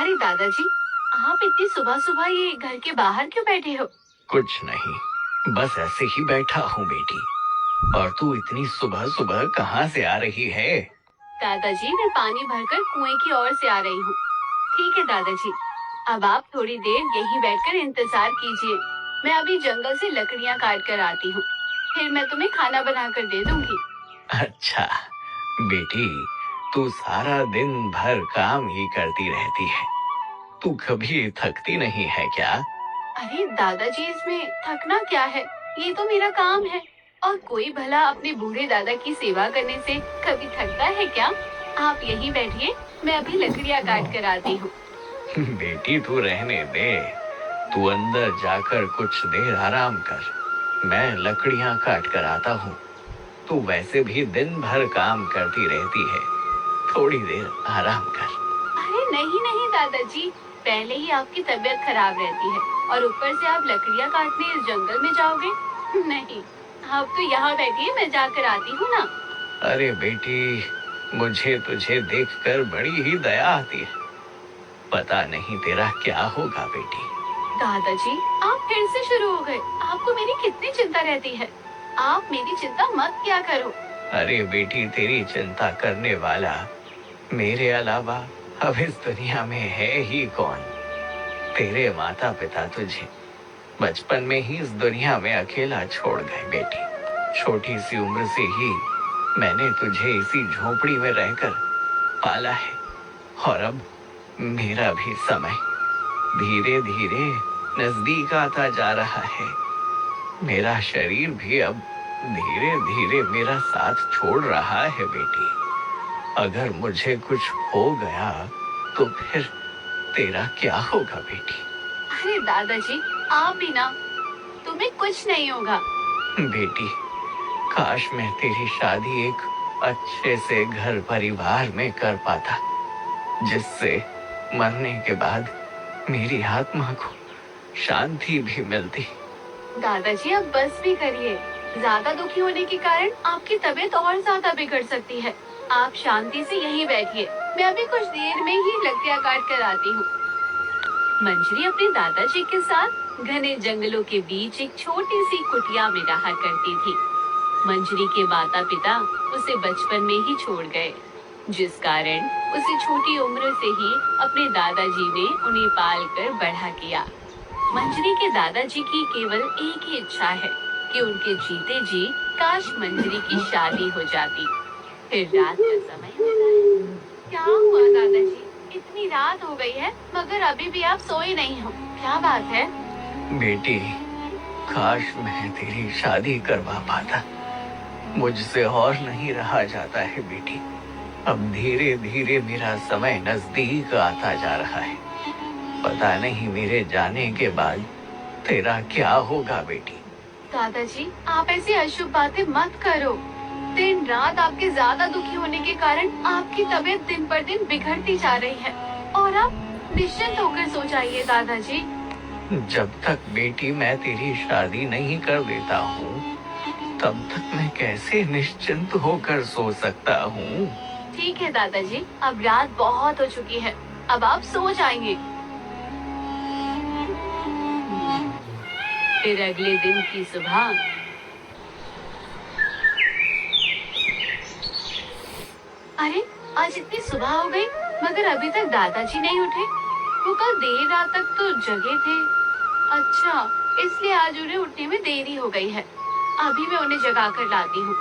अरे दादाजी, आप इतनी सुबह सुबह ये घर के बाहर क्यों बैठे हो? कुछ नहीं, बस ऐसे ही बैठा हूँ बेटी। और तू इतनी सुबह सुबह कहाँ से आ रही है? दादाजी, मैं पानी भरकर कुएं की ओर से आ रही हूँ। ठीक है दादाजी, अब आप थोड़ी देर यहीं बैठकर इंतजार कीजिए। मैं अभी जंगल से लकड़ियाँ काट कर आती हूँ, फिर मैं तुम्हें खाना बनाकर दे दूंगी। अच्छा बेटी, तू सारा दिन भर काम ही करती रहती है, तू कभी थकती नहीं है क्या? अरे दादाजी, इसमें थकना क्या है? ये तो मेरा काम है। और कोई भला अपने बूढ़े दादा की सेवा करने से कभी थकता है क्या? आप यहीं बैठिए, मैं अभी लकड़ियाँ काट कर आती हूँ। बेटी तू रहने दे, तू अंदर जाकर कुछ देर आराम कर, मैं लकड़ियां काट कर आता हूँ। तू वैसे भी दिन भर काम करती रहती है, थोड़ी देर आराम कर। अरे नहीं नहीं दादाजी, पहले ही आपकी तबीयत खराब रहती है और ऊपर से आप लकड़ियाँ काटने इस जंगल में जाओगे? नहीं, आप तो यहाँ बैठिए, मैं जाकर आती हूँ ना। अरे बेटी, मुझे तुझे देखकर बड़ी ही दया आती है, पता नहीं तेरा क्या होगा बेटी। दादाजी, आप फिर से शुरू हो गए। आपको मेरी कितनी चिंता रहती है। आप मेरी चिंता मत किया करो। अरे बेटी, तेरी चिंता करने वाला मेरे अलावा अब इस दुनिया में है ही कौन? तेरे माता पिता तुझे बचपन में ही इस दुनिया में अकेला छोड़ गए बेटी। छोटी सी उम्र से ही मैंने तुझे इसी झोपड़ी में रहकर पाला है, और अब मेरा भी समय धीरे धीरे नजदीक आता जा रहा है। मेरा शरीर भी अब धीरे धीरे मेरा साथ छोड़ रहा है बेटी। अगर मुझे कुछ हो गया तो फिर तेरा क्या होगा बेटी? अरे दादाजी, आप भी ना, तुम्हें कुछ नहीं होगा। बेटी, काश मैं तेरी शादी एक अच्छे से घर परिवार में कर पाता, जिससे मरने के बाद मेरी आत्मा को शांति भी मिलती। दादाजी, अब बस भी करिए। ज्यादा दुखी होने के कारण आपकी तबीयत और ज्यादा बिगड़ सकती है। आप शांति से यहीं बैठिए, मैं अभी कुछ देर में ही लकड़ियाँ काट कर आती हूँ। मंजरी अपने दादाजी के साथ घने जंगलों के बीच एक छोटी सी कुटिया में रहा करती थी। मंजरी के माता पिता उसे बचपन में ही छोड़ गए, जिस कारण उसे छोटी उम्र से ही अपने दादाजी ने उन्हें पाल कर बड़ा किया। मंजरी के दादाजी की केवल एक ही इच्छा है कि उनके जीते जी काश मंजरी की शादी हो जाती। फिर रात का समय होता है। क्या हुआ दादाजी, इतनी रात हो गई है मगर अभी भी आप सोए नहीं हो, क्या बात है? बेटी, काश मैं तेरी शादी करवा पाता, मुझसे और नहीं रहा जाता है बेटी। अब धीरे धीरे मेरा समय नजदीक आता जा रहा है, पता नहीं मेरे जाने के बाद तेरा क्या होगा बेटी। दादाजी, आप ऐसी अशुभ बातें मत करो। दिन रात आपके ज्यादा दुखी होने के कारण आपकी तबीयत दिन पर दिन बिगड़ती जा रही है, और आप निश्चिंत होकर सो जाइए दादाजी। जब तक बेटी मैं तेरी शादी नहीं कर देता हूँ, तब तक मैं कैसे निश्चिंत होकर सो सकता हूँ? ठीक है दादाजी, अब रात बहुत हो चुकी है, अब आप सो जाएंगे। फिर अगले दिन की सुबह अरे, आज इतनी सुबह हो गई मगर अभी तक दादाजी नहीं उठे। वो कल देर रात तक तो जगे थे। अच्छा, इसलिए आज उन्हें उठने में देरी हो गई है। अभी मैं उन्हें जगा कर लाती हूँ।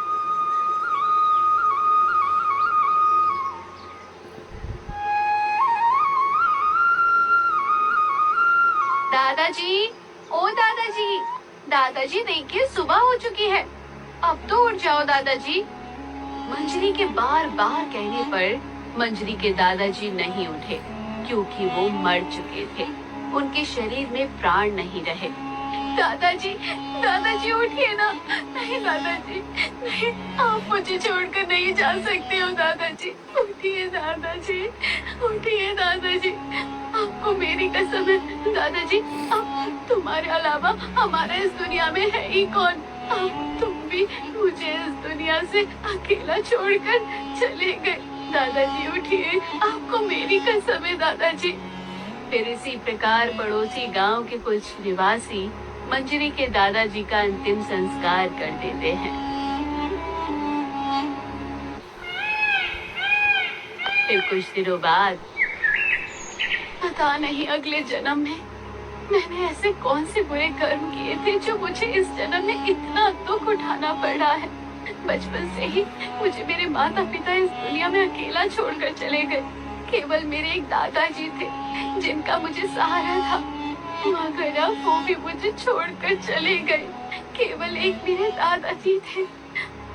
दादाजी, ओ दादाजी, दादाजी देखिए, सुबह हो चुकी है, अब तो उठ जाओ दादाजी। मंजरी के बार बार कहने पर मंजरी के दादाजी नहीं उठे, क्योंकि वो मर चुके थे। उनके शरीर में प्राण नहीं रहे। दादाजी, दादाजी उठिए ना। नहीं दादाजी, नहीं, आप मुझे छोड़कर नहीं जा सकते हो दादाजी। उठिए दादाजी, उठिए दादाजी, आपको मेरी कसम है दादाजी, अब तुम्हारे अलावा हमारा इस दुनिया में है ही कौन? अब तुम भी मुझे इस दुनिया से अकेला छोड़कर चले गए। दादाजी उठिए, आपको मेरी कसम है दादाजी। फिर इसी प्रकार पड़ोसी गांव के कुछ निवासी मंजरी के दादाजी का अंतिम संस्कार कर देते हैं। फिर कुछ दिनों बाद, पता नहीं अगले जन्म में मैंने ऐसे कौन से बुरे कर्म किए थे जो मुझे इस जन्म में इतना दुख उठाना पड़ा है। बचपन से ही मुझे मेरे माता पिता इस दुनिया में अकेला छोड़कर चले गए। केवल मेरे एक दादाजी थे जिनका मुझे सहारा था, मगर अब वो भी मुझे छोड़कर चले गए। केवल एक मेरे दादाजी थे।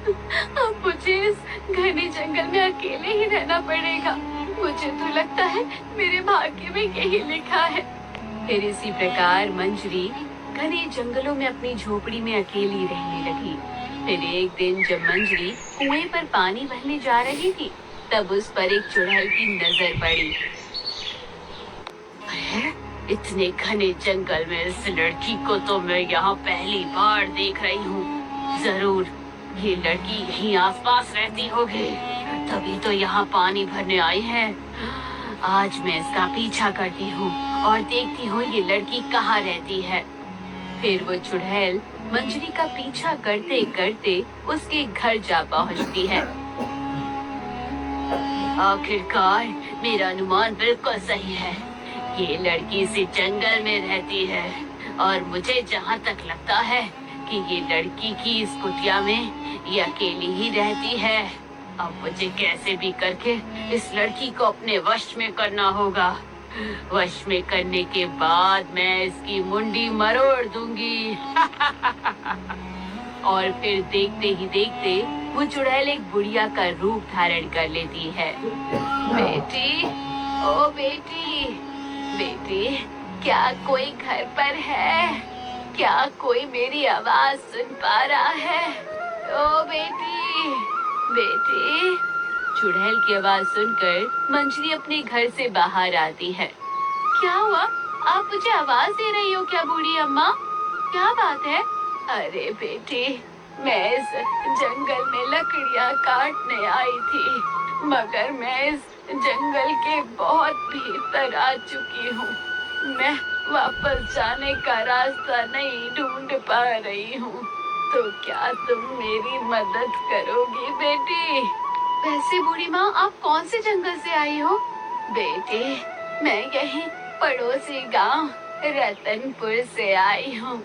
अब मुझे इस घने जंगल में अकेले ही रहना पड़ेगा। मुझे तो लगता है मेरे भाग्य में यही लिखा है। फिर इसी प्रकार मंजरी घने जंगलों में अपनी झोपड़ी में अकेली रहने लगी। फिर एक दिन जब मंजरी कुएं पर पानी भरने जा रही थी, तब उस पर एक चुड़ैल की नजर पड़ी। अरे, इतने घने जंगल में इस लड़की को तो मैं यहाँ पहली बार देख रही हूँ। जरूर ये लड़की यहीं आसपास रहती होगी, तभी तो यहाँ पानी भरने आई है। आज मैं इसका पीछा करती हूँ और देखती हूँ ये लड़की कहाँ रहती है। फिर वो चुड़ैल मंजरी का पीछा करते करते उसके घर जा पहुँचती है। आखिरकार मेरा अनुमान बिल्कुल सही है। ये लड़की इसी जंगल में रहती है और मुझे जहाँ तक लगता है कि ये लड़की की इस कुटिया में ये अकेली ही रहती है। अब मुझे कैसे भी करके इस लड़की को अपने वश में करना होगा। वश में करने के बाद मैं इसकी मुंडी मरोड़ दूंगी। और फिर देखते ही देखते वो चुड़ैल एक बुढ़िया का रूप धारण कर लेती है। बेटी, ओ बेटी, बेटी, क्या कोई घर पर है? क्या कोई मेरी आवाज सुन पा रहा है? ओ बेटी, बेटी। चुड़ैल की आवाज सुनकर मंजरी अपने घर से बाहर आती है। क्या हुआ? आप मुझे आवाज दे रही हो क्या बूढ़ी अम्मा? क्या बात है? अरे बेटी, मैं इस जंगल में लकड़ियाँ काटने आई थी, मगर मैं इस जंगल के बहुत भीतर आ चुकी हूँ। मैं वापस जाने का रास्ता नहीं ढूंढ पा रही हूँ, तो क्या तुम मेरी मदद करोगी बेटी? वैसे बूढ़ी माँ, आप कौन से जंगल से आई हो? बेटी, मैं यही पड़ोसी गांव रतनपुर से आई हूँ।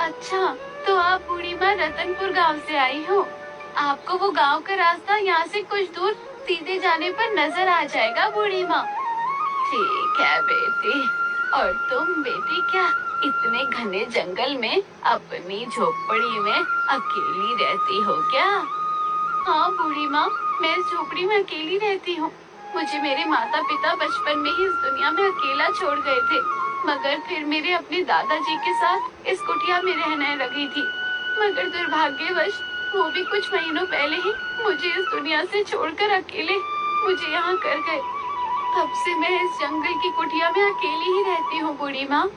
अच्छा, तो आप बूढ़ी माँ रतनपुर गांव से आई हो। आपको वो गांव का रास्ता यहाँ से कुछ दूर सीधे जाने पर नजर आ जाएगा बूढ़ी माँ। ठीक है बेटी। और तुम बेटी क्या इतने घने जंगल में अपनी झोपड़ी में अकेली रहती हो क्या? हाँ बूढ़ी माँ, मैं इस झोपड़ी में अकेली रहती हूँ। मुझे मेरे माता पिता बचपन में ही इस दुनिया में अकेला छोड़ गए थे, मगर फिर मेरे अपने दादाजी के साथ इस कुटिया में रहने लगी थी। मगर दुर्भाग्यवश वो भी कुछ महीनों पहले ही मुझे इस दुनिया से छोड़कर अकेले मुझे यहाँ कर गए। तब से मैं इस जंगल की कुटिया में अकेली ही रहती हूँ बूढ़ी माँ।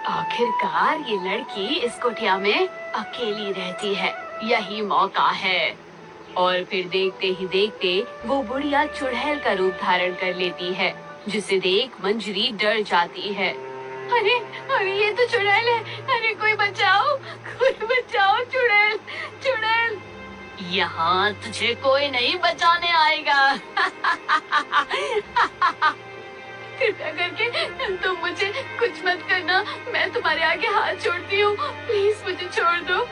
आखिरकार ये लड़की इस कुटिया में अकेली रहती है, यही मौका है। और फिर देखते ही देखते वो बुढ़िया चुड़ैल का रूप धारण कर लेती है, जिसे देख मंजरी डर जाती है। अरे अरे, ये तो चुड़ैल है। अरे कोई बचाओ, कोई बचाओ, चुड़ैल, चुड़ैल। यहाँ तुझे कोई नहीं बचाने आएगा। कृपया करके तुम मुझे कुछ मत करना, मैं तुम्हारे आगे हाथ जोड़ती हूँ, प्लीज मुझे छोड़ दो।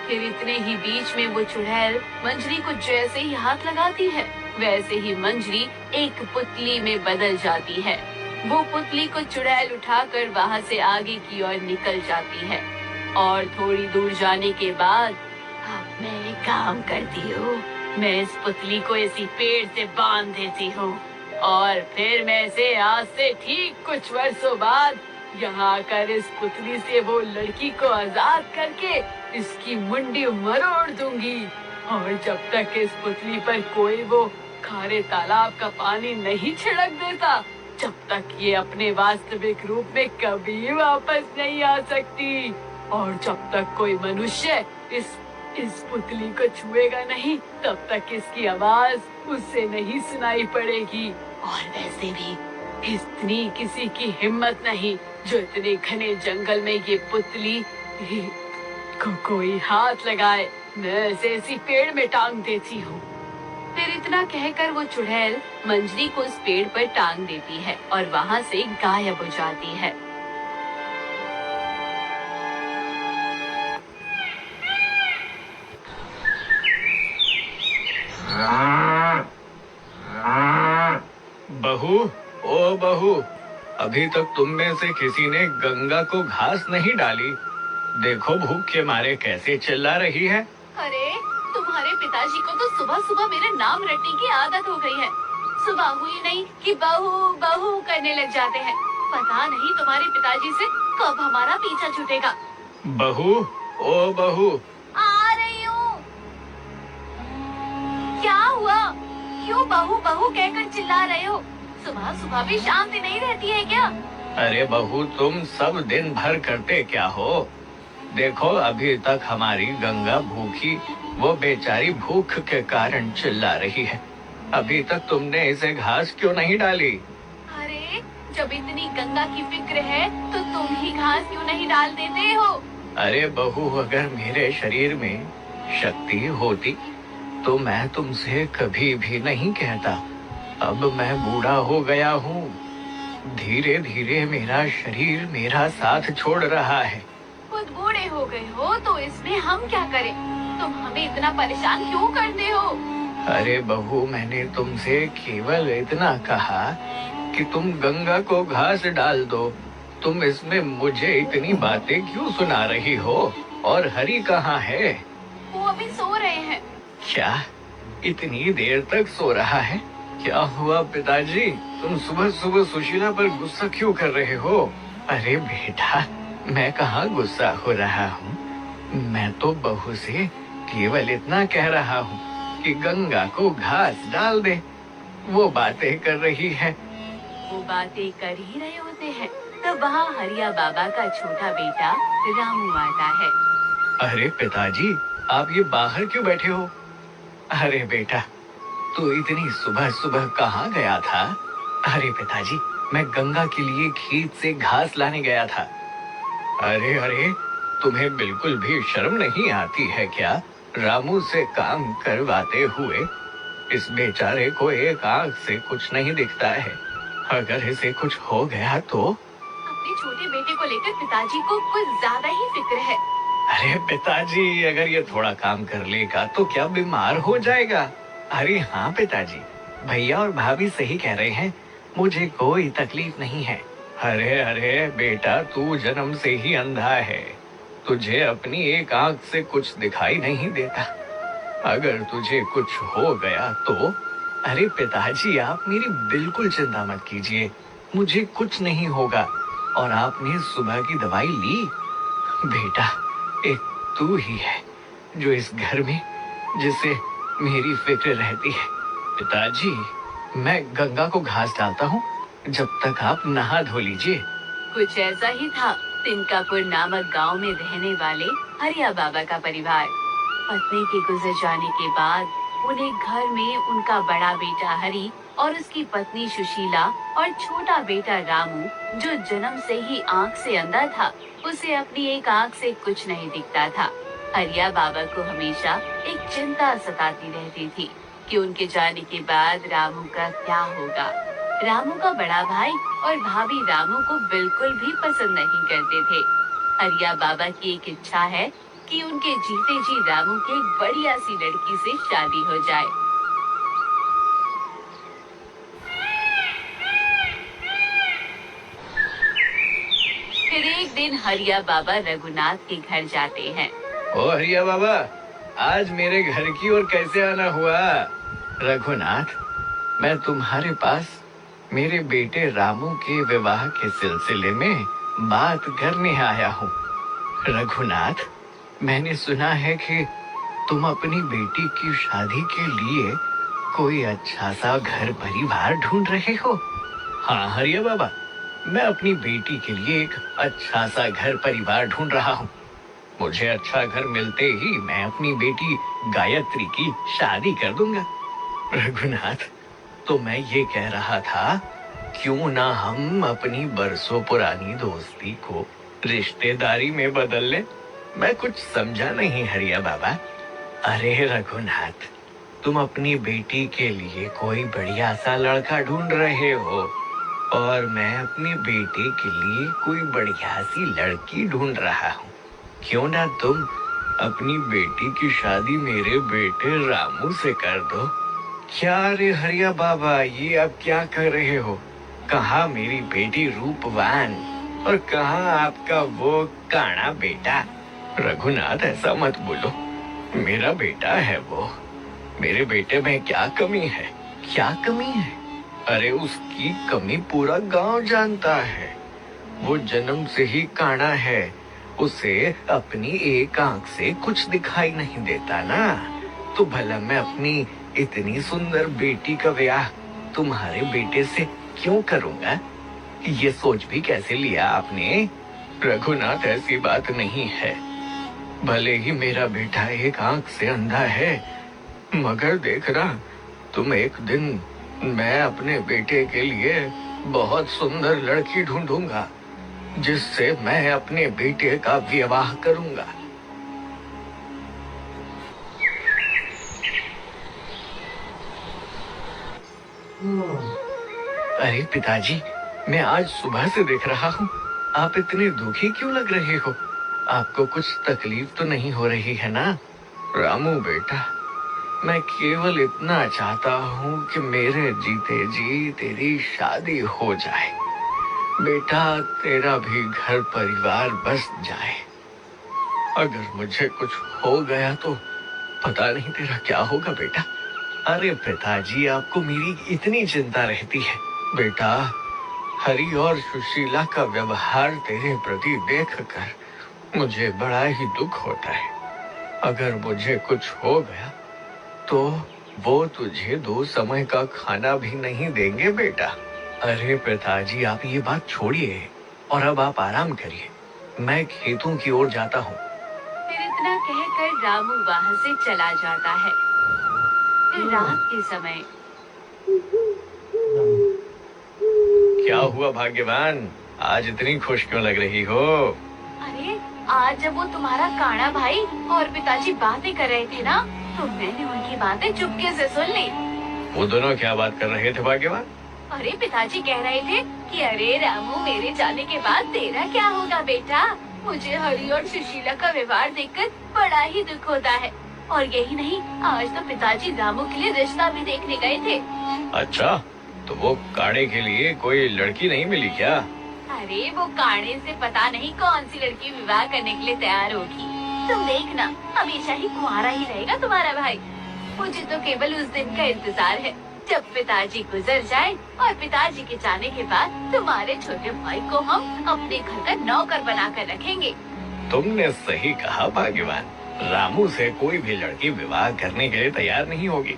फिर इतने ही बीच में वो चुड़ैल मंजरी को जैसे ही हाथ लगाती है, वैसे ही मंजरी एक पुतली में बदल जाती है। वो पुतली को चुड़ैल उठाकर वहाँ से आगे की ओर निकल जाती है। और थोड़ी दूर जाने के बाद, अब मैं एक काम करती हूँ, मैं इस पुतली को इसी पेड़ से बांध देती हूँ और फिर मैं इसे आज से ठीक कुछ वर्षों बाद यहाँ आकर इस पुतली से वो लड़की को आजाद करके इसकी मुंडी मरोड़ दूंगी। और जब तक इस पुतली पर कोई वो खारे तालाब का पानी नहीं छिड़क देता, जब तक ये अपने वास्तविक रूप में कभी वापस नहीं आ सकती। और जब तक कोई मनुष्य इस पुतली को छुएगा नहीं, तब तक इसकी आवाज उससे नहीं सुनाई पड़ेगी। और वैसे भी इतनी किसी की हिम्मत नहीं जो इतने घने जंगल में ये पुतली को कोई हाथ लगाए। मैं इसे इसी पेड़ में टांग देती हूँ। फिर इतना कहकर वो चुड़ैल मंजरी को उस पेड़ पर टांग देती है और वहाँ से गायब हो जाती है। बहू, ओ बहू, अभी तक तुम में से किसी ने गंगा को घास नहीं डाली। देखो भूख के मारे कैसे चिल्ला रही है। अरे तुम्हारे पिताजी को तो सुबह सुबह मेरे नाम रटने की आदत हो गई है। सुबह हुई नहीं कि बहू बहू करने लग जाते हैं। पता नहीं तुम्हारे पिताजी से कब हमारा पीछा छूटेगा। बहू, ओ बहू। आ रही हूँ। क्या हुआ? क्यों बहू बहू कहकर चिल्ला रहे हो? सुबह सुबह भी शांति नहीं रहती है क्या? अरे बहू, तुम सब दिन भर करते क्या हो? देखो अभी तक हमारी गंगा भूखी, वो बेचारी भूख के कारण चिल्ला रही है। अभी तक तुमने इसे घास क्यों नहीं डाली? अरे जब इतनी गंगा की फिक्र है तो तुम ही घास क्यों नहीं डाल देते हो? अरे बहू, अगर मेरे शरीर में शक्ति होती तो मैं तुमसे कभी भी नहीं कहता। अब मैं बूढ़ा हो गया हूँ। धीरे धीरे मेरा शरीर मेरा साथ छोड़ रहा है। खुद बूढ़े हो गए हो तो इसमें हम क्या करें? तुम हमें इतना परेशान क्यों करते हो? अरे बहू, मैंने तुमसे केवल इतना कहा कि तुम गंगा को घास डाल दो। तुम इसमें मुझे इतनी बातें क्यों सुना रही हो? और हरी कहाँ है? वो अभी सो रहे हैं। क्या इतनी देर तक सो रहा है? क्या हुआ पिताजी? तुम सुबह सुबह सुशीला पर गुस्सा क्यों कर रहे हो? अरे बेटा, मैं कहाँ गुस्सा हो रहा हूँ। मैं तो बहू से केवल इतना कह रहा हूँ कि गंगा को घास डाल दे। वो बातें कर रही है। वो बातें कर ही रहे होते हैं तब वहाँ हरिया बाबा का छोटा बेटा रामू आता है। अरे पिताजी, आप ये बाहर क्यों बैठे हो? अरे बेटा, तू इतनी सुबह सुबह कहाँ गया था? अरे पिताजी, मैं गंगा के लिए खेत से घास लाने गया था। अरे अरे, तुम्हें बिल्कुल भी शर्म नहीं आती है क्या? रामू से काम करवाते हुए इस बेचारे को एक आंख से कुछ नहीं दिखता है। अगर इसे कुछ हो गया तो? अपने छोटे बेटे को लेकर पिताजी को कुछ ज्यादा ही फिक्र है। अरे पिताजी, अगर ये थोड़ा काम कर लेगा तो क्या बीमार हो जाएगा? अरे हाँ पिताजी, भैया और भाभी सही कह रहे हैं, मुझे कोई तकलीफ नहीं है। अरे अरे बेटा, तू जन्म से ही अंधा है। तुझे अपनी एक आंख से कुछ दिखाई नहीं देता। अगर तुझे कुछ हो गया तो? अरे पिताजी, आप मेरी बिल्कुल चिंता मत कीजिए, मुझे कुछ नहीं होगा। और आपने सुबह की दवाई ली? बेटा, एक तू ही है जो इस घर में जिसे मेरी फिक्र रहती है। पिताजी, मैं गंगा को घास डालता हूँ, जब तक आप नहा धो लीजिए। कुछ ऐसा ही था तिनकापुर नामक गांव में रहने वाले हरिया बाबा का परिवार। पत्नी के गुजर जाने के बाद उन्हें घर में उनका बड़ा बेटा हरि और उसकी पत्नी सुशीला और छोटा बेटा रामू, जो जन्म से ही आंख से अंधा था, उसे अपनी एक आंख से कुछ नहीं दिखता था। हरिया बाबा को हमेशा एक चिंता सताती रहती थी कि उनके जाने के बाद रामू का क्या होगा। रामू का बड़ा भाई और भाभी रामू को बिल्कुल भी पसंद नहीं करते थे। हरिया बाबा की एक इच्छा है कि उनके जीते जी रामू की एक बढ़िया सी लड़की से शादी हो जाए। फिर एक दिन हरिया बाबा रघुनाथ के घर जाते हैं। ओ हरिया बाबा, आज मेरे घर की ओर कैसे आना हुआ? रघुनाथ, मैं तुम्हारे पास मेरे बेटे रामू के विवाह के सिलसिले में बात करने आया हूँ। रघुनाथ, मैंने सुना है कि तुम अपनी बेटी की शादी के लिए कोई अच्छा सा घर परिवार ढूंढ रहे हो। हाँ हरिया बाबा, मैं अपनी बेटी के लिए एक अच्छा सा घर परिवार ढूंढ रहा हूँ। मुझे अच्छा घर मिलते ही मैं अपनी बेटी गायत्री की शादी कर दूंगा। रघुनाथ, तो मैं ये कह रहा था क्यों ना हम अपनी बरसों पुरानी दोस्ती को रिश्तेदारी में बदल लें? मैं कुछ समझा नहीं हरिया बाबा। अरे रघुनाथ, तुम अपनी बेटी के लिए कोई बढ़िया सा लड़का ढूंढ रहे हो और मैं अपनी बेटे के लिए कोई बढ़िया सी लड़की ढूंढ रहा हूँ। क्यों ना तुम अपनी बेटी की शादी मेरे बेटे रामू से कर दो? क्या रे हरिया बाबा, ये आप क्या कर रहे हो? कहाँ मेरी बेटी रूपवान और कहाँ आपका वो काना बेटा? रघुनाथ, ऐसा मत बोलो। मेरा बेटा है वो। मेरे बेटे में क्या कमी है? क्या कमी है? अरे उसकी कमी पूरा गांव जानता है। वो जन्म से ही काना है। उसे अपनी एक आंख से कुछ दिखाई नहीं देता ना। तो भला मैं अपनी इतनी सुंदर बेटी का ब्याह तुम्हारे बेटे से क्यों करूंगा? ये सोच भी कैसे लिया आपने? रघुनाथ, ऐसी बात नहीं है। भले ही मेरा बेटा एक आंख से अंधा है, मगर देखना तुम, एक दिन मैं अपने बेटे के लिए बहुत सुंदर लड़की ढूंढूंगा जिससे मैं अपने बेटे का विवाह करूंगा। अरे पिताजी, मैं आज सुबह से देख रहा हूँ, आप इतने दुखी क्यों लग रहे हो? आपको कुछ तकलीफ तो नहीं हो रही है ना? रामू बेटा, मैं केवल इतना चाहता हूँ कि मेरे जीते जी तेरी शादी हो जाए। बेटा, तेरा भी घर परिवार बस जाए। अगर मुझे कुछ हो गया तो पता नहीं तेरा क्या होगा बेटा। अरे पिताजी, आपको मेरी इतनी चिंता रहती है। बेटा, हरि और सुशीला का व्यवहार तेरे प्रति देखकर मुझे बड़ा ही दुख होता है। अगर मुझे कुछ हो गया तो वो तुझे 2 समय का खाना भी नहीं देंगे बेटा। अरे पिताजी, आप ये बात छोड़िए और अब आप आराम करिए। मैं खेतों की ओर जाता हूँ। फिर इतना कहकर रामू वहाँ से चला जाता है। फिर रात के समय क्या हुआ भाग्यवान, आज इतनी खुश क्यों लग रही हो? अरे, आज जब वो तुम्हारा काना भाई और पिताजी बातें कर रहे थे ना, तो मैंने उनकी बातें चुपके से सुन ली। वो दोनों क्या बात कर रहे थे भाग्यवान? अरे, पिताजी कह रहे थे कि अरे रामू, मेरे जाने के बाद तेरा क्या होगा बेटा? मुझे हरि और सुशीला का व्यवहार देखकर बड़ा ही दुख होता है। और यही नहीं, आज तो पिताजी रामू के लिए रिश्ता भी देखने गए थे। अच्छा, तो वो काड़े के लिए कोई लड़की नहीं मिली क्या? अरे, वो काने से पता नहीं कौन सी लड़की विवाह करने के लिए तैयार होगी। तुम देखना, हमेशा ही कुंवारा ही रहेगा तुम्हारा भाई। मुझे तो केवल उस दिन का इंतजार है जब पिताजी गुजर जाए और पिताजी के जाने के बाद तुम्हारे छोटे भाई को हम अपने घर का नौकर बनाकर रखेंगे। तुमने सही कहा भाग्यवान। रामू से कोई भी लड़की विवाह करने के लिए तैयार नहीं होगी।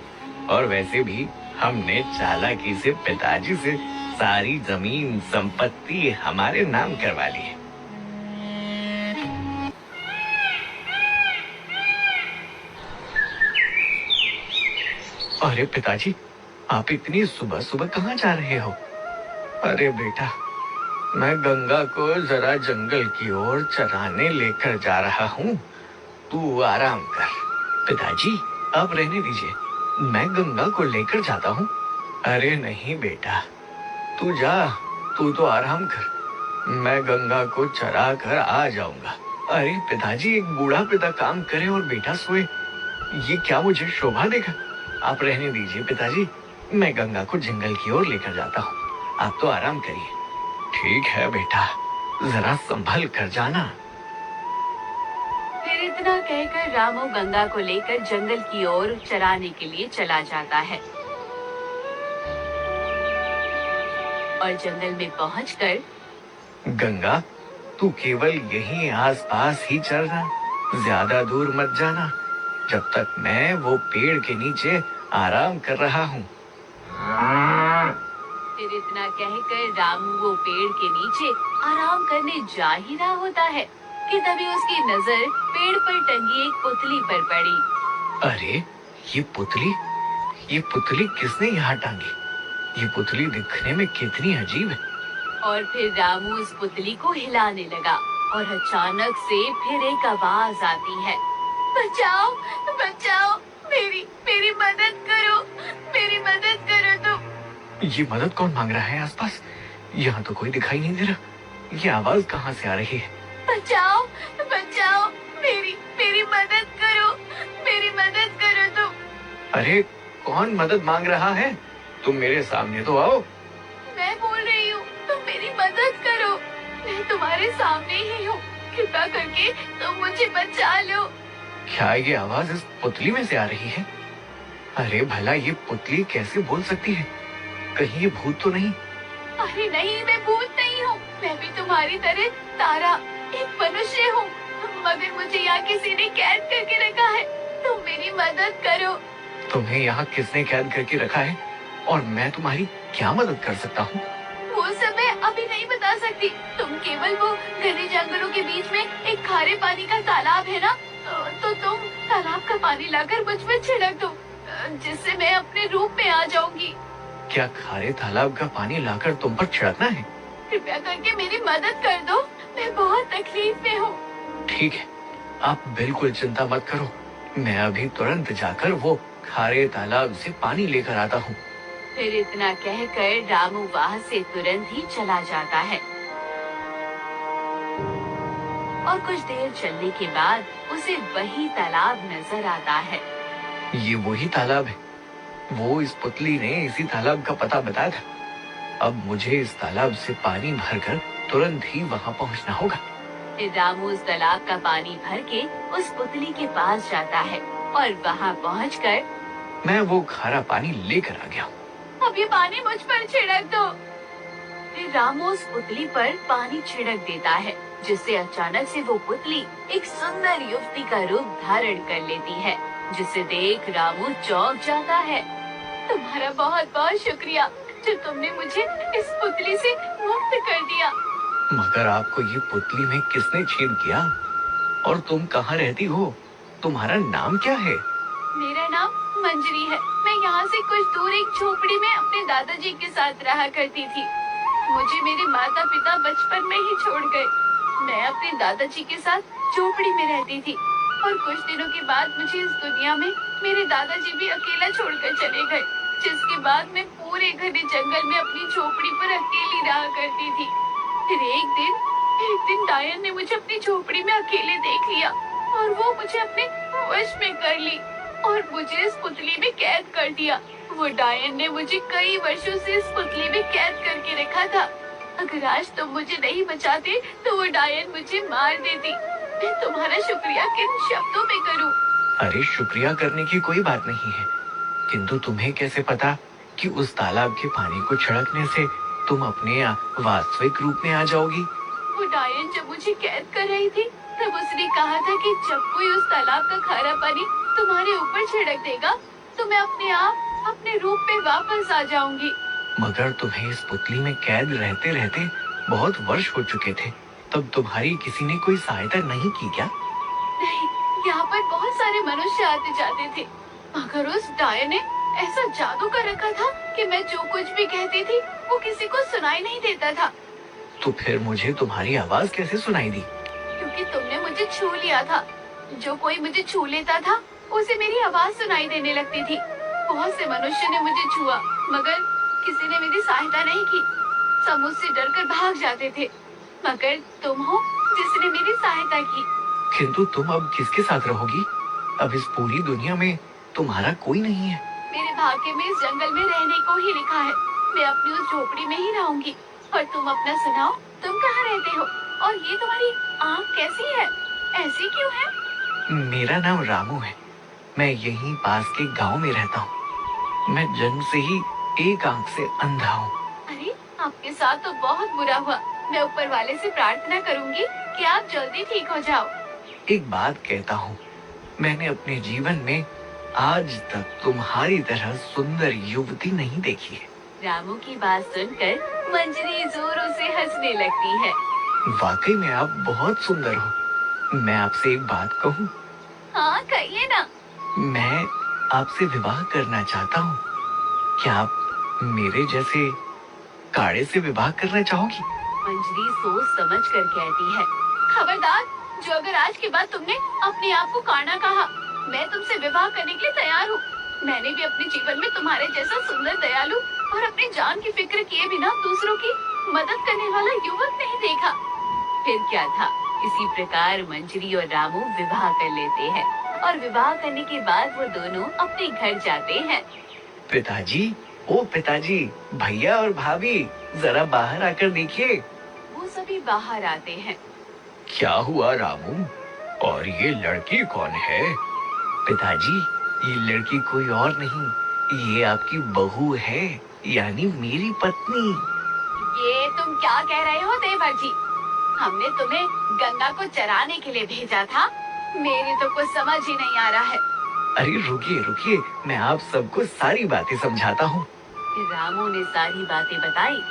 और वैसे भी हमने चालाकी से पिताजी से सारी जमीन संपत्ति हमारे नाम करवा ली है। अरे पिताजी, आप इतनी सुबह सुबह कहाँ जा रहे हो? अरे बेटा, मैं गंगा को जरा जंगल की ओर चराने लेकर जा रहा हूँ। तू आराम कर। पिताजी, आप रहने दीजिए, मैं गंगा को लेकर जाता हूँ। अरे नहीं बेटा, तू जा, तू तो आराम कर। मैं गंगा को चरा कर आ जाऊंगा। अरे पिताजी, एक बूढ़ा पिता काम करे और बेटा सोए, ये क्या मुझे शोभा देगा? आप रहने दीजिए पिताजी, मैं गंगा को जंगल की ओर लेकर जाता हूँ। आप तो आराम करिए। ठीक है बेटा, जरा संभल कर जाना। फिर इतना कहकर रामू गंगा को लेकर जंगल की ओर चराने के लिए चला जाता है। और जंगल में पहुंचकर गंगा, तू केवल यहीं आसपास ही चलना, ज्यादा दूर मत जाना, जब तक मैं वो पेड़ के नीचे आराम कर रहा हूँ। फिर इतना कहकर रामू वो पेड़ के नीचे आराम करने जा ही रहा होता है कि तभी उसकी नजर पेड़ पर टंगी एक पुतली पर पड़ी। अरे, ये पुतली किसने यहाँ टांगी? ये पुतली दिखने में कितनी अजीब है। और फिर रामू उस पुतली को हिलाने लगा और अचानक से फिर एक आवाज आती है, बचाओ, बचाओ, मेरी मेरी मदद करो, मेरी मदद करो तुम। ये मदद कौन मांग रहा है आसपास? यहाँ तो कोई दिखाई नहीं दे रहा। ये आवाज कहाँ से आ रही है? बचाओ, बचाओ, मेरी मेरी मदद करो, मेरी मदद करो तुम। अरे कौन मदद मांग रहा है? तुम मेरे सामने तो आओ। मैं बोल रही हूँ, तुम मेरी मदद करो, मैं तुम्हारे सामने ही हूँ, कृपा करके तुम मुझे बचा लो। क्या ये आवाज इस पुतली में से आ रही है? अरे भला ये पुतली कैसे बोल सकती है? कहीं ये भूत तो नहीं? अरे नहीं, मैं भूत नहीं हूँ, मैं भी तुम्हारी तरह तारा, एक मनुष्य हूँ, मगर मुझे यहाँ किसी ने कैद करके रखा है, तुम मेरी मदद करो। तुम्हें यहाँ किसने कैद करके रखा है और मैं तुम्हारी क्या मदद कर सकता हूँ? वो सब मैं अभी नहीं बता सकती, तुम केवल वो घने जंगलों के बीच में एक खारे पानी का तालाब है ना, तो तुम तालाब का पानी लाकर मुझ में छिड़क दो, जिससे मैं अपने रूप में आ जाऊंगी। क्या खारे तालाब का पानी लाकर तुम पर छिड़कना है? कृपया करके मेरी मदद कर दो, मैं बहुत तकलीफ में हूँ। ठीक है, आप बिल्कुल चिंता मत करो, मैं अभी तुरंत जाकर वो खारे तालाब से पानी लेकर आता हूँ। फिर इतना कहकर रामू वहाँ से तुरंत ही चला जाता है और कुछ देर चलने के बाद उसे वही तालाब नजर आता है। ये वही तालाब है, वो इस पुतली ने इसी तालाब का पता बताया था। अब मुझे इस तालाब से पानी भरकर तुरंत ही वहाँ पहुँचना होगा। फिर रामू उस तालाब का पानी भर के उस पुतली के पास जाता है और वहाँ पहुँचकर मैं वो खारा पानी लेकर आ गया हूँ। अब ये पानी मुझ पर छिड़क दो। फिर रामू उस पुतली पर पानी छिड़क देता है, जिससे अचानक से वो पुतली एक सुंदर युवती का रूप धारण कर लेती है, जिसे देख रामू चौंक जाता है। तुम्हारा बहुत बहुत शुक्रिया जो तुमने मुझे इस पुतली से मुक्त कर दिया। मगर आपको ये पुतली में किसने छेद किया? और तुम कहाँ रहती हो? तुम्हारा नाम क्या है? मेरा नाम मंजरी है, मैं यहाँ से कुछ दूर एक झोपड़ी में अपने दादाजी के साथ रहा करती थी। मुझे मेरे माता पिता बचपन में ही छोड़ गए। मैं अपने दादाजी के साथ झोपड़ी में रहती थी और कुछ दिनों के बाद मुझे इस दुनिया में मेरे दादाजी भी अकेला छोड़कर चले गए, जिसके बाद मैं पूरे घने जंगल में अपनी झोपड़ी पर अकेली रहा करती थी। फिर एक दिन डायन ने मुझे अपनी झोपड़ी में अकेले देख लिया और वो मुझे अपने वश में कर ली और मुझे इस पुतली में कैद कर दिया। वो डायन ने मुझे कई वर्षों से इस पुतली में कैद करके रखा था। अगर आज तुम मुझे नहीं बचाते तो वो डायन मुझे मार देती। मैं तुम्हारा शुक्रिया किन शब्दों में करूं? अरे शुक्रिया करने की कोई बात नहीं है, किंतु तुम्हें कैसे पता कि उस तालाब के पानी को छिड़कने से तुम अपने वास्तविक रूप में आ जाओगी? वो डायन जब मुझे कैद कर रही थी तब उसने कहा था कि जब कोई उस तालाब का खारा पानी तुम्हारे ऊपर छिड़क देगा तो मैं अपने आप अपने रूप में वापस आ जाऊंगी। मगर तुम्हें इस पुतली में कैद रहते रहते बहुत वर्ष हो चुके थे, तब तुम्हारी किसी ने कोई सहायता नहीं की क्या? नहीं, यहाँ पर बहुत सारे मनुष्य आते जाते थे, मगर उस डायन ने ऐसा जादू कर रखा था कि मैं जो कुछ भी कहती थी वो किसी को सुनाई नहीं देता था। तो फिर मुझे तुम्हारी आवाज कैसे सुनाई दी? क्योंकि तुमने मुझे छू लिया था। जो कोई मुझे छू लेता था उसे मेरी आवाज सुनाई देने लगती थी। बहुत से मनुष्य ने मुझे छुआ मगर किसी ने मेरी सहायता नहीं की। सब मुझसे डरकर भाग जाते थे, मगर तुम हो जिसने मेरी सहायता की। किंतु तुम अब किसके साथ रहोगी? अब इस पूरी दुनिया में तुम्हारा कोई नहीं है। मेरे भाग्य में इस जंगल में रहने को ही लिखा है। मैं अपनी उस झोपड़ी में ही रहूंगी। और तुम अपना सुनाओ, तुम कहाँ रहते हो और ये तुम्हारी आँख कैसी है, ऐसी क्यों है? मेरा नाम रामू है, मैं यहीं पास के गांव में रहता हूँ। मैं जन्म से ही एक आंख से अंधा हूँ। अरे आपके साथ तो बहुत बुरा हुआ। मैं ऊपर वाले से प्रार्थना करूंगी कि आप जल्दी ठीक हो जाओ। एक बात कहता हूँ, मैंने अपने जीवन में आज तक तुम्हारी तरह सुंदर युवती नहीं देखी है। रामू की बात सुनकर मंजरी जोरों से हंसने लगती है। वाकई में आप बहुत सुंदर हो। मैं आपसे एक बात कहूँ? हाँ कहिए ना। मैं आपसे विवाह करना चाहता हूँ। क्या आप मेरे जैसे काड़े से विवाह करना चाहोगी? मंजरी सोच समझ कर कहती है, खबरदार, जो अगर आज के बाद तुमने अपने आप को काना कहा, मैं तुमसे विवाह करने के लिए तैयार हूँ। मैंने भी अपने जीवन में तुम्हारे जैसा सुंदर, दयालु और अपनी जान की फिक्र किए बिना दूसरों की मदद करने वाला युवक नहीं देखा। फिर क्या था, इसी प्रकार मंजरी और रामू विवाह कर लेते हैं और विवाह करने के बाद वो दोनों अपने घर जाते हैं। पिताजी, ओ पिताजी, भैया और भाभी, जरा बाहर आकर देखिए। वो सभी बाहर आते हैं। क्या हुआ रामू? और ये लड़की कौन है? पिताजी, ये लड़की कोई और नहीं, ये आपकी बहू है, यानी मेरी पत्नी। ये तुम क्या कह रहे हो देवर जी? हमने तुम्हें गंगा को चराने के लिए भेजा था। मेरी तो कुछ समझ ही नहीं आ रहा है। अरे रुकिए रुकिए, मैं आप सबको सारी बातें समझाता हूँ। रामू ने सारी बातें बताई।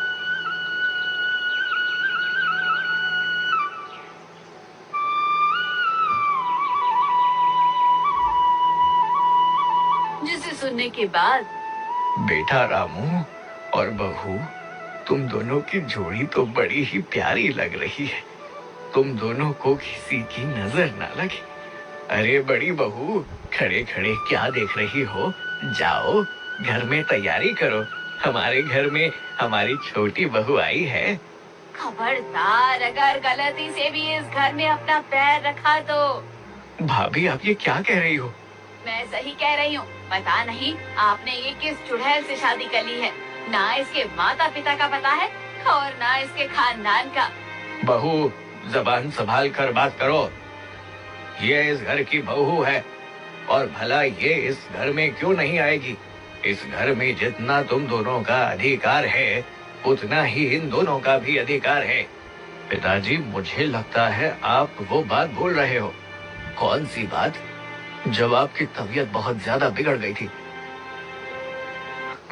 जिसे सुनने के बाद बेटा रामू और बहू, तुम दोनों की जोड़ी तो बड़ी ही प्यारी लग रही है। तुम दोनों को किसी की नजर ना लगे। अरे बड़ी बहू, खड़े खड़े क्या देख रही हो? जाओ घर में तैयारी करो, हमारे घर में हमारी छोटी बहू आई है। खबरदार, अगर गलती से भी इस घर में अपना पैर रखा तो। भाभी, आप ये क्या कह रही हो? मैं सही कह रही हूँ। पता नहीं आपने ये किस चुड़ैल से शादी कर ली है। ना इसके माता पिता का पता है और ना इसके खानदान का। बहू, जबान संभाल कर बात करो। ये इस घर की बहू है और भला ये इस घर में क्यों नहीं आएगी? इस घर में जितना तुम दोनों का अधिकार है, उतना ही इन दोनों का भी अधिकार है। पिताजी, मुझे लगता है आप वो बात भूल रहे हो। कौन सी बात? जब आपकी तबीयत बहुत ज्यादा बिगड़ गई थी।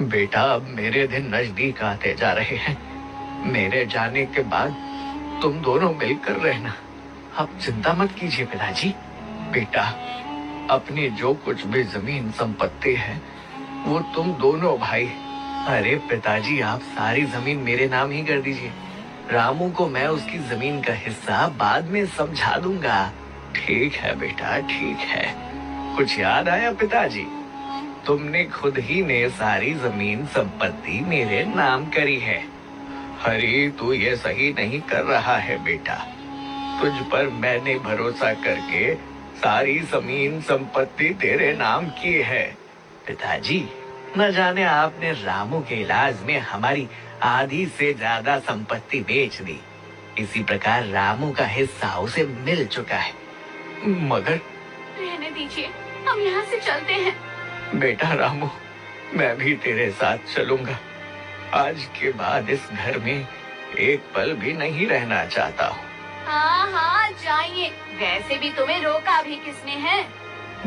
बेटा, अब मेरे दिन नजदीक आते जा रहे हैं। मेरे जाने के बाद तुम दोनों मिलकर रहना। आप चिंता मत कीजिए पिताजी। बेटा, अपनी जो कुछ भी जमीन संपत्ति है, वो तुम दोनों भाई। अरे पिताजी, आप सारी जमीन मेरे नाम ही कर दीजिए। रामू को मैं उसकी जमीन का हिस्सा बाद में समझा दूंगा। ठीक है बेटा, ठीक है। कुछ याद आया पिताजी? तुमने खुद ही ने सारी जमीन संपत्ति मेरे नाम करी है। अरे तू ये सही नहीं कर रहा है बेटा। तुझ पर मैंने भरोसा करके सारी जमीन संपत्ति तेरे नाम की है। पिताजी, न जाने आपने रामू के इलाज में हमारी आधी से ज्यादा संपत्ति बेच दी। इसी प्रकार रामू का हिस्सा उसे मिल चुका है। मगर रहने दीजिए, हम यहाँ से चलते हैं। बेटा रामू, मैं भी तेरे साथ चलूंगा। आज के बाद इस घर में एक पल भी नहीं रहना चाहता हूँ। हाँ हाँ जाइए, वैसे भी तुम्हें रोका भी किसने है?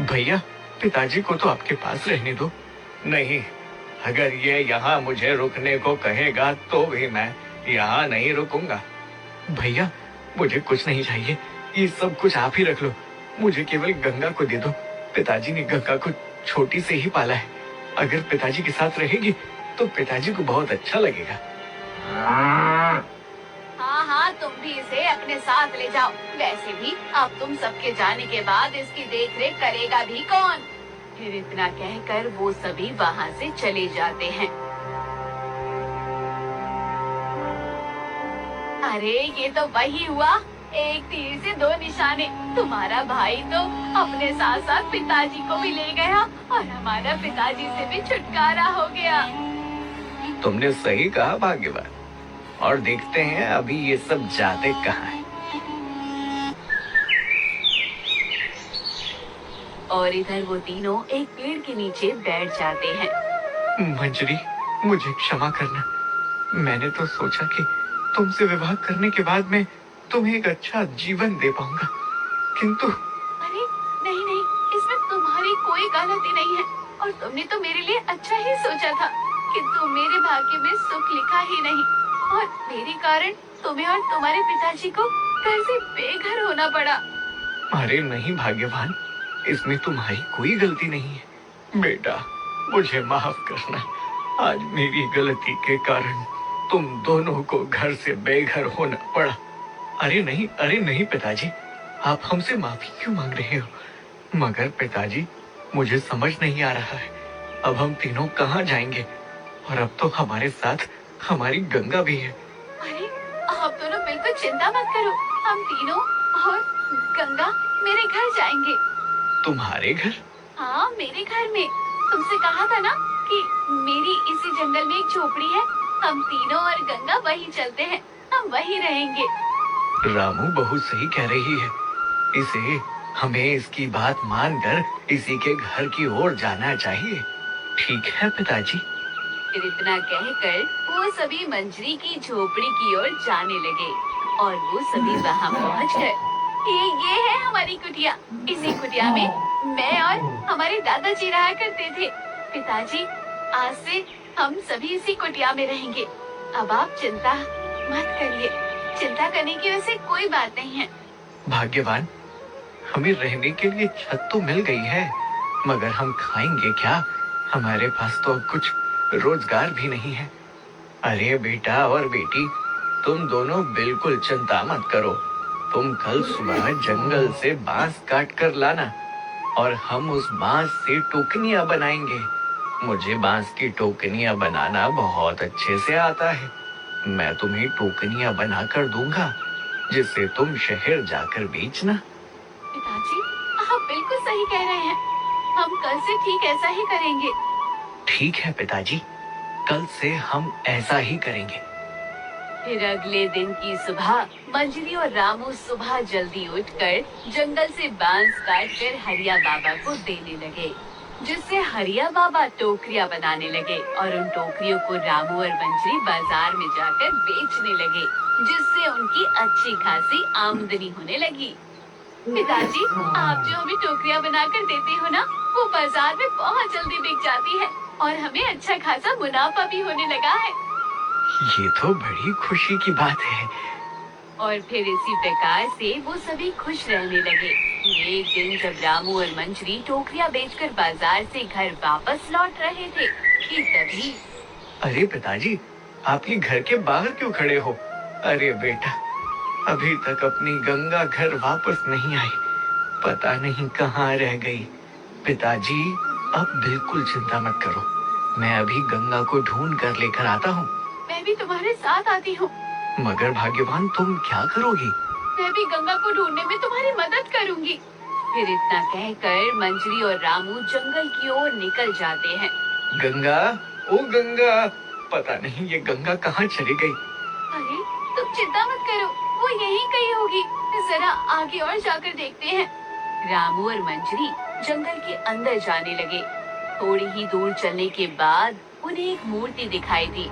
भैया, पिताजी को तो आपके पास रहने दो। नहीं, अगर ये यहाँ मुझे रुकने को कहेगा तो भी मैं यहाँ नहीं रुकूंगा। भैया, मुझे कुछ नहीं चाहिए, ये सब कुछ आप ही रख लो। मुझे केवल गंगा को दे दो। पिताजी ने गंगा को छोटी से ही पाला है। अगर पिताजी के साथ रहेगी तो पिताजी को बहुत अच्छा लगेगा। हाँ हाँ, तुम भी इसे अपने साथ ले जाओ। वैसे भी अब तुम सबके जाने के बाद इसकी देखरेख करेगा भी कौन? फिर इतना कहकर वो सभी वहाँ से चले जाते हैं। अरे ये तो वही हुआ, एक तीर से दो निशाने। तुम्हारा भाई तो अपने साथ साथ पिताजी को भी ले गया और हमारा पिताजी से भी छुटकारा हो गया। तुमने सही कहा भाग्यवान। और देखते हैं अभी ये सब जाते कहाँ हैं। और इधर वो तीनों एक पेड़ के नीचे बैठ जाते हैं। मंजरी, मुझे क्षमा करना। मैंने तो सोचा कि तुमसे विवाह करने के बाद मैं तुम्हें एक अच्छा जीवन दे पाऊंगा, किंतु अरे नहीं नहीं, इसमें तुम्हारी कोई गलती नहीं है और तुमने तो मेरे लिए अच्छा ही सोचा था, किंतु मेरे भाग्य में सुख लिखा ही नहीं और मेरे कारण तुम्हें और तुम्हारे पिताजी को घर से बेघर होना पड़ा। अरे नहीं भाग्यवान, इसमें तुम्हारी कोई गलती नहीं है। बेटा, मुझे माफ करना। आज मेरी गलती के कारण तुम दोनों को घर से बेघर होना पड़ा। अरे नहीं पिताजी, आप हमसे माफी क्यों मांग रहे हो? मगर पिताजी, मुझे समझ नहीं आ रहा है, अब हम तीनों कहाँ जाएंगे? और अब तो हमारे साथ हमारी गंगा भी है। अरे आप दोनों बिल्कुल चिंता मत करो, हम तीनों और गंगा मेरे घर जाएंगे। तुम्हारे घर? हाँ, मेरे घर में। तुमसे कहा था ना कि मेरी इसी जंगल में एक झोपड़ी है, हम तीनों और गंगा वहीं चलते हैं, हम वहीं रहेंगे। रामू बहुत सही कह रही है, इसे हमें इसकी बात मानकर इसी के घर की ओर जाना चाहिए। ठीक है पिताजी। फिर इतना कहकर वो सभी मंजरी की झोपड़ी की ओर जाने लगे और वो सभी वहाँ पहुँच गए। ये है हमारी कुटिया। इसी कुटिया में मैं और हमारे दादाजी रहा करते थे। पिताजी, आज से हम सभी इसी कुटिया में रहेंगे। अब आप चिंता मत करिए, चिंता करने की वैसे कोई बात नहीं है। भाग्यवान, हमें रहने के लिए छत तो मिल गई है, मगर हम खाएंगे क्या? हमारे पास तो अब कुछ रोजगार भी नहीं है। अरे बेटा और बेटी, तुम दोनों बिल्कुल चिंता मत करो। तुम कल सुबह जंगल से बांस काट कर लाना और हम उस बांस से टोकनियां बनाएंगे। मुझे बांस की टोकनियां बनाना बहुत अच्छे से आता है। मैं तुम्हें टोकनियां बनाकर दूंगा, जिससे तुम शहर जाकर बेचना। पिताजी, आप बिल्कुल सही कह रहे हैं, हम कल से ठीक ऐसा ही करेंगे। ठीक है पिताजी, कल से हम ऐसा ही करेंगे। फिर अगले दिन की सुबह मंजरी और रामू सुबह जल्दी उठकर जंगल से बांस काटकर हरिया बाबा को देने लगे, जिससे हरिया बाबा टोकरियां बनाने लगे और उन टोकरियों को रामू और मंजरी बाजार में जाकर बेचने लगे, जिससे उनकी अच्छी खासी आमदनी होने लगी। पिताजी, आप जो हमें टोकरियां बनाकर देते हो ना, वो बाजार में बहुत जल्दी बिक जाती है और हमें अच्छा खासा मुनाफा भी होने लगा है। ये तो बड़ी खुशी की बात है। और फिर इसी प्रकार से वो सभी खुश रहने लगे। एक दिन जब रामू और मंजरी टोकरियां बेचकर बाजार से घर वापस लौट रहे थे कि तभी। अरे पिताजी, आप ही घर के बाहर क्यों खड़े हो? अरे बेटा, अभी तक अपनी गंगा घर वापस नहीं आई, पता नहीं कहाँ रह गई। पिताजी, अब बिल्कुल चिंता मत करो, मैं अभी गंगा को ढूंढ कर लेकर आता हूँ। मैं भी तुम्हारे साथ आती हूँ। मगर भाग्यवान, तुम क्या करोगी? मैं भी गंगा को ढूंढने में तुम्हारी मदद करूँगी। फिर इतना कहकर मंजरी और रामू जंगल की ओर निकल जाते हैं। गंगा, ओ गंगा, पता नहीं ये गंगा कहाँ चली गई। अरे तुम चिंता मत करो, वो यहीं कहीं होगी, जरा आगे और जाकर देखते हैं। रामू और मंजरी जंगल के अंदर जाने लगे। थोड़ी ही दूर चलने के बाद उन्हें एक मूर्ति दिखाई दी।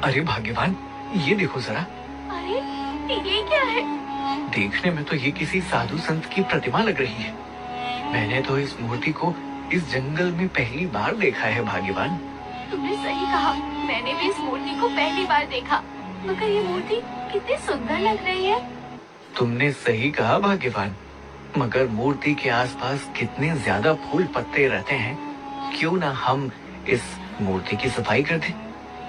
अरे भाग्यवान, ये देखो जरा। अरे ये क्या है? देखने में तो ये किसी साधु संत की प्रतिमा लग रही है। मैंने तो इस मूर्ति को इस जंगल में पहली बार देखा है भाग्यवान। तुमने सही कहा, मैंने भी इस मूर्ति को पहली बार देखा, मगर ये मूर्ति कितनी सुंदर लग रही है। तुमने सही कहा भाग्यवान, मगर मूर्ति के आसपास कितने ज्यादा फूल पत्ते रहते हैं। क्यों ना हम इस मूर्ति की सफाई कर दें?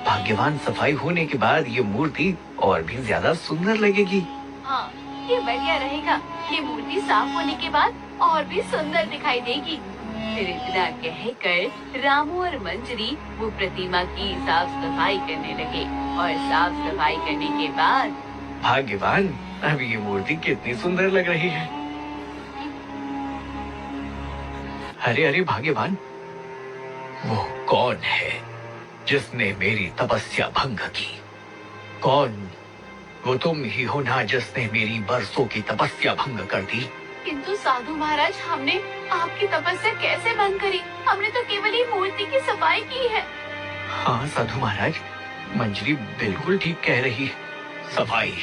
भाग्यवान, सफाई होने के बाद ये मूर्ति और भी ज्यादा सुंदर लगेगी। हाँ, ये बढ़िया रहेगा। ये मूर्ति साफ होने के बाद और भी सुंदर दिखाई देगी। फिर इतना कहकर रामू और मंजरी वो प्रतिमा की साफ सफाई करने लगे और साफ सफाई करने के बाद। भाग्यवान, अब ये मूर्ति कितनी सुंदर लग रही है। अरे अरे भाग्यवान, वो कौन है जिसने मेरी तपस्या भंग की? कौन? वो तुम ही हो ना जिसने मेरी बरसों की तपस्या भंग कर दी? किंतु साधु महाराज, हमने आपकी तपस्या कैसे भंग करी? हमने तो केवल ही मूर्ति की सफाई की है। हाँ साधु महाराज, मंजरी बिल्कुल ठीक कह रही है। सफाई?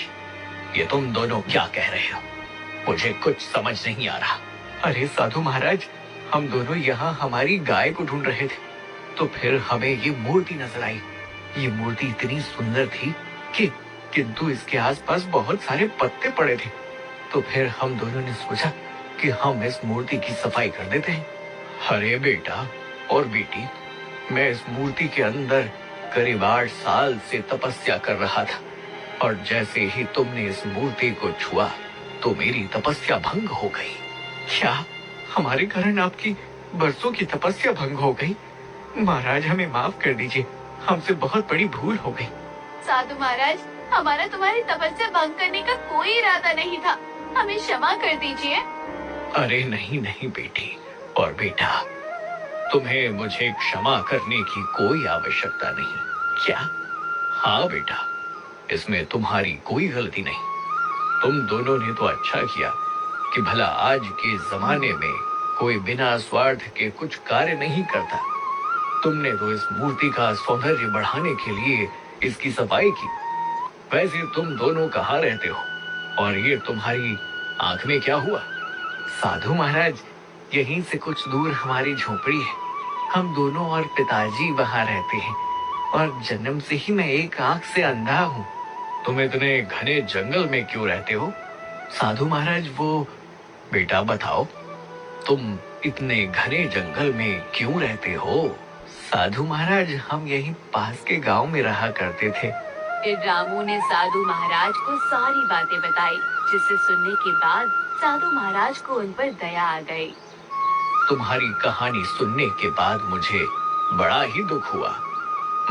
ये तुम दोनों क्या कह रहे हो? मुझे कुछ समझ नहीं आ रहा। अरे साधु महाराज, हम दोनों यहाँ हमारी गाय को ढूंढ रहे थे, तो फिर हमें ये मूर्ति नजर आई। ये मूर्ति इतनी सुंदर थी कि किंतु इसके आसपास बहुत सारे पत्ते पड़े थे। तो फिर हम दोनों ने सोचा कि हम इस मूर्ति की सफाई कर देते हैं। अरे बेटा और बेटी, मैं इस मूर्ति के अंदर करीब 8 साल से तपस्या कर रहा था और जैसे ही तुमने इस मूर्ति को छुआ तो मेरी तपस्या भंग हो गई। क्या हमारे कारण आपकी बरसों की तपस्या भंग हो गई? महाराज हमें माफ कर दीजिए, हमसे बहुत बड़ी भूल हो गई। साधु महाराज, हमारा तुम्हारी तपस्या भंग करने का कोई इरादा नहीं था, हमें क्षमा कर दीजिए। अरे नहीं नहीं बेटी और बेटा, तुम्हें मुझे क्षमा करने की कोई आवश्यकता नहीं। क्या? हाँ बेटा, इसमें तुम्हारी कोई गलती नहीं। तुम दोनों ने तो अच्छा किया कि भला आज के जमाने में कोई बिना स्वार्थ के कुछ कार्य नहीं करता। तुमने तो इस मूर्ति का सौंदर्य बढ़ाने के लिए इसकी सफाई की। वैसे तुम दोनों कहाँ रहते हो और ये तुम्हारी आंख में क्या हुआ? साधु महाराज, यहीं से कुछ दूर हमारी झोपड़ी है। हम दोनों और पिताजी वहाँ रहते हैं और जन्म से ही मैं एक आंख से अंधा हूँ। तुम इतने घने जंगल में क्यों रहते हो? साधु महाराज, वो बेटा बताओ, तुम इतने घने जंगल में क्यों रहते हो? साधु महाराज, हम यहीं पास के गांव में रहा करते थे। फिर रामू ने साधु महाराज को सारी बातें बताई, जिसे सुनने के बाद साधु महाराज को उन पर दया आ गई। तुम्हारी कहानी सुनने के बाद मुझे बड़ा ही दुख हुआ,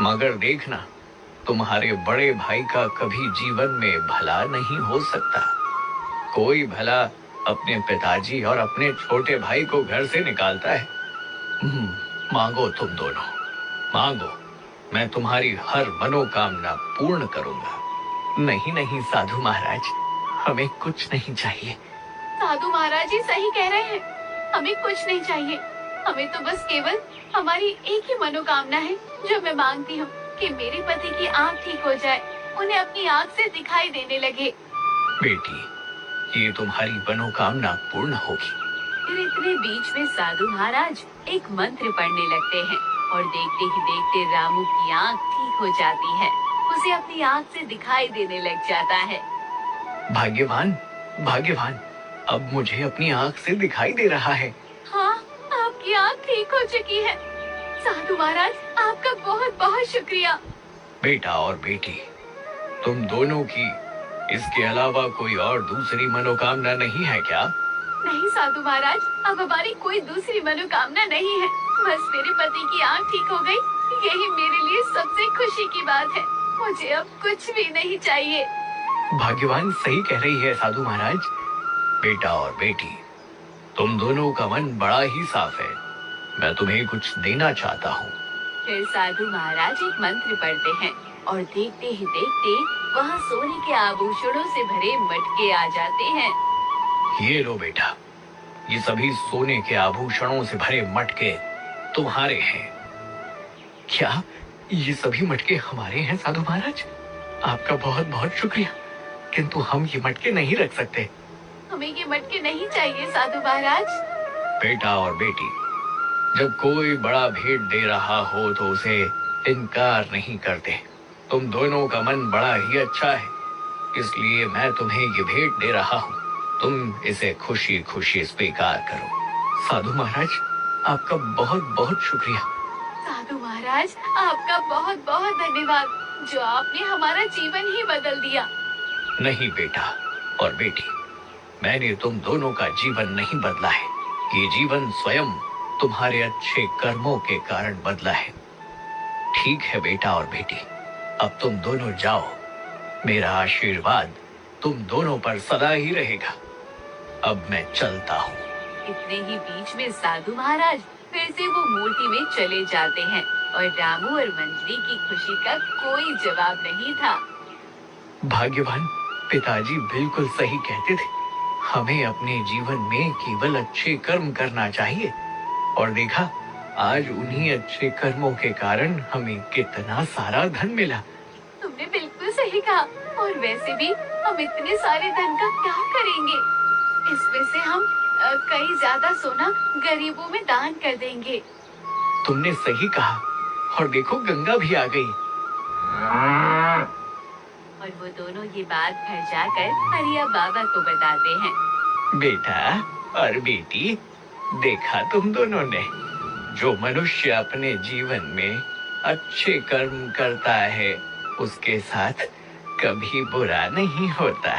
मगर देखना, तुम्हारे बड़े भाई का कभी जीवन में भला नहीं हो सकता। कोई भला अपने पिताजी और अपने छोटे भाई को घर से निकालता है? मांगो तुम दोनों, मांगो, मैं तुम्हारी हर मनोकामना पूर्ण करूंगा। नहीं नहीं साधु महाराज, हमें कुछ नहीं चाहिए। साधु महाराज जी सही कह रहे हैं, हमें कुछ नहीं चाहिए। हमें तो बस केवल हमारी एक ही मनोकामना है जो मैं मांगती हूँ कि मेरे पति की आँख ठीक हो जाए, उन्हें अपनी आँख से दिखाई देने लगे। बेटी, ये तुम्हारी मनोकामना पूर्ण होगी। फिर इतने बीच में साधु महाराज एक मंत्र पढ़ने लगते हैं और देखते ही देखते रामू की आँख ठीक हो जाती है। उसे अपनी आँख से दिखाई देने लग जाता है। भाग्यवान, भाग्यवान, अब मुझे अपनी आँख से दिखाई दे रहा है। हाँ, आपकी आँख ठीक हो चुकी है। साधु महाराज, आपका बहुत बहुत शुक्रिया। बेटा और बेटी, तुम दोनों की इसके अलावा कोई और दूसरी मनोकामना नहीं है क्या? नहीं साधु महाराज, अब हमारी कोई दूसरी मनोकामना नहीं है। बस मेरे पति की आँख ठीक हो गई, यही मेरे लिए सबसे खुशी की बात है। मुझे अब कुछ भी नहीं चाहिए। भाग्यवान सही कह रही है साधु महाराज। बेटा और बेटी, तुम दोनों का मन बड़ा ही साफ है। मैं तुम्हें कुछ देना चाहता हूँ। फिर साधु महाराज एक मंत्र पढ़ते हैं और देखते ही देखते वहाँ सोने के आभूषणों से भरे मटके आ जाते हैं। ये लो बेटा, ये सभी सोने के आभूषणों से भरे मटके तुम्हारे हैं। क्या ये सभी मटके हमारे हैं साधु महाराज? आपका बहुत बहुत शुक्रिया, किंतु हम ये मटके नहीं रख सकते। हमें ये मटके नहीं चाहिए साधु महाराज। बेटा और बेटी, जब कोई बड़ा भेंट दे रहा हो तो उसे इनकार नहीं करते। तुम दोनों का मन बड़ा ही अच्छा है, इसलिए मैं तुम्हें ये भेंट दे रहा हूँ। तुम इसे खुशी खुशी स्वीकार करो। साधु महाराज, आपका बहुत बहुत शुक्रिया। साधु महाराज, आपका बहुत बहुत धन्यवाद, जो आपने हमारा जीवन ही बदल दिया। नहीं बेटा और बेटी, मैंने तुम दोनों का जीवन नहीं बदला है। ये जीवन स्वयं तुम्हारे अच्छे कर्मों के कारण बदला है। ठीक है बेटा और बेटी, अब तुम दोनों जाओ। मेरा आशीर्वाद तुम दोनों पर सदा ही रहेगा। अब मैं चलता हूँ। इतने ही बीच में साधु महाराज फिर से वो मूर्ति में चले जाते हैं और रामू और मंजरी की खुशी का कोई जवाब नहीं था। भाग्यवान, पिताजी बिल्कुल सही कहते थे। हमें अपने जीवन में केवल अच्छे कर्म करना चाहिए। और देखा, आज उन्हीं अच्छे कर्मों के कारण हमें कितना सारा धन मिला। तुमने बिल्कुल सही कहा। और वैसे भी हम इतने सारे धन का क्या करेंगे? इसमें से हम कई ज्यादा सोना गरीबों में दान कर देंगे। तुमने सही कहा। और देखो, गंगा भी आ गई। और वो दोनों ये बात घर जाकर हरिया बाबा को बताते हैं। बेटा और बेटी, देखा तुम दोनों ने, जो मनुष्य अपने जीवन में अच्छे कर्म करता है उसके साथ कभी बुरा नहीं होता।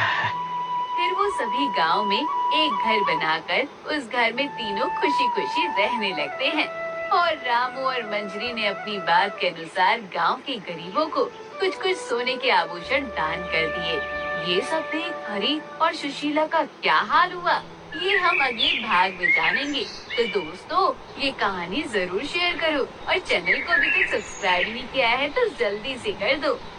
फिर वो सभी गांव में एक घर बनाकर उस घर में तीनों खुशी खुशी रहने लगते हैं। और रामू और मंजरी ने अपनी बात के अनुसार गांव के गरीबों को कुछ कुछ सोने के आभूषण दान कर दिए। ये सब देख हरी और सुशीला का क्या हाल हुआ, ये हम अगले भाग में जानेंगे। तो दोस्तों, ये कहानी जरूर शेयर करो और चैनल को अभी तक सब्सक्राइब नहीं किया है तो जल्दी से कर दो।